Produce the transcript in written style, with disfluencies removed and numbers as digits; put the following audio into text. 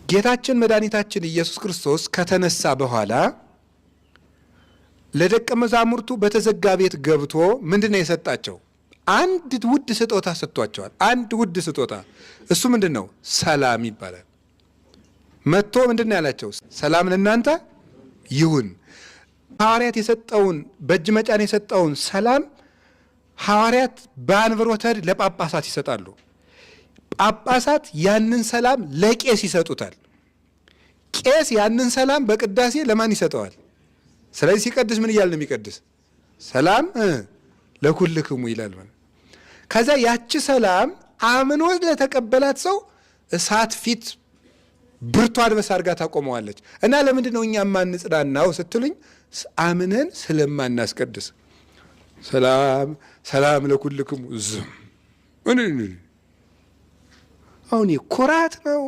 ጌታችን መድኃኒታችን ኢየሱስ ክርስቶስ ከተነሳ በኋላ ለደቀ መዛሙርቱ በተዘጋ ቤት ገብቶ ምንድነው የሰጣቸው? አንድ ውድ ስጦታ ሰጥቷቸዋል። አንድ ውድ ስጦታ፣ እሱ ምንድነው? ሰላም ይባላል። መጥቶ ምንድነው ያላቸው? ሰላም ለእናንተ ይሁን። ሐዋርያት የሰጠውን በእጅ መጫን የሰጠውን ሰላም ሐዋርያት በአንብሮተ እድ ለጳጳሳት ይሰጣሉ። ጳጳሳት ያንን ሰላም ለቄስ ይሰጡታል። ቄስ ያንን ሰላም በቅዳሴ ለማን ይሰጠዋል? ስለዚህ ሲቀድስ ምን እያለ ነው የሚቀድስ? ሰላም ለኩልክሙ ይላል። ከዛ ያቺ ሰላም አምኖ ለተቀበላት ሰው እሳት ፊት ብርቱ አንበሳ አድርጋ ታቆመዋለች። እና ለምንድን ነው እኛ ማንጽናናው ስትሉኝ፣ አምነን ስለማናስቀድስ። ሰላም ሰላም ለኩልክሙ ዝም አሁን ኩራት ነው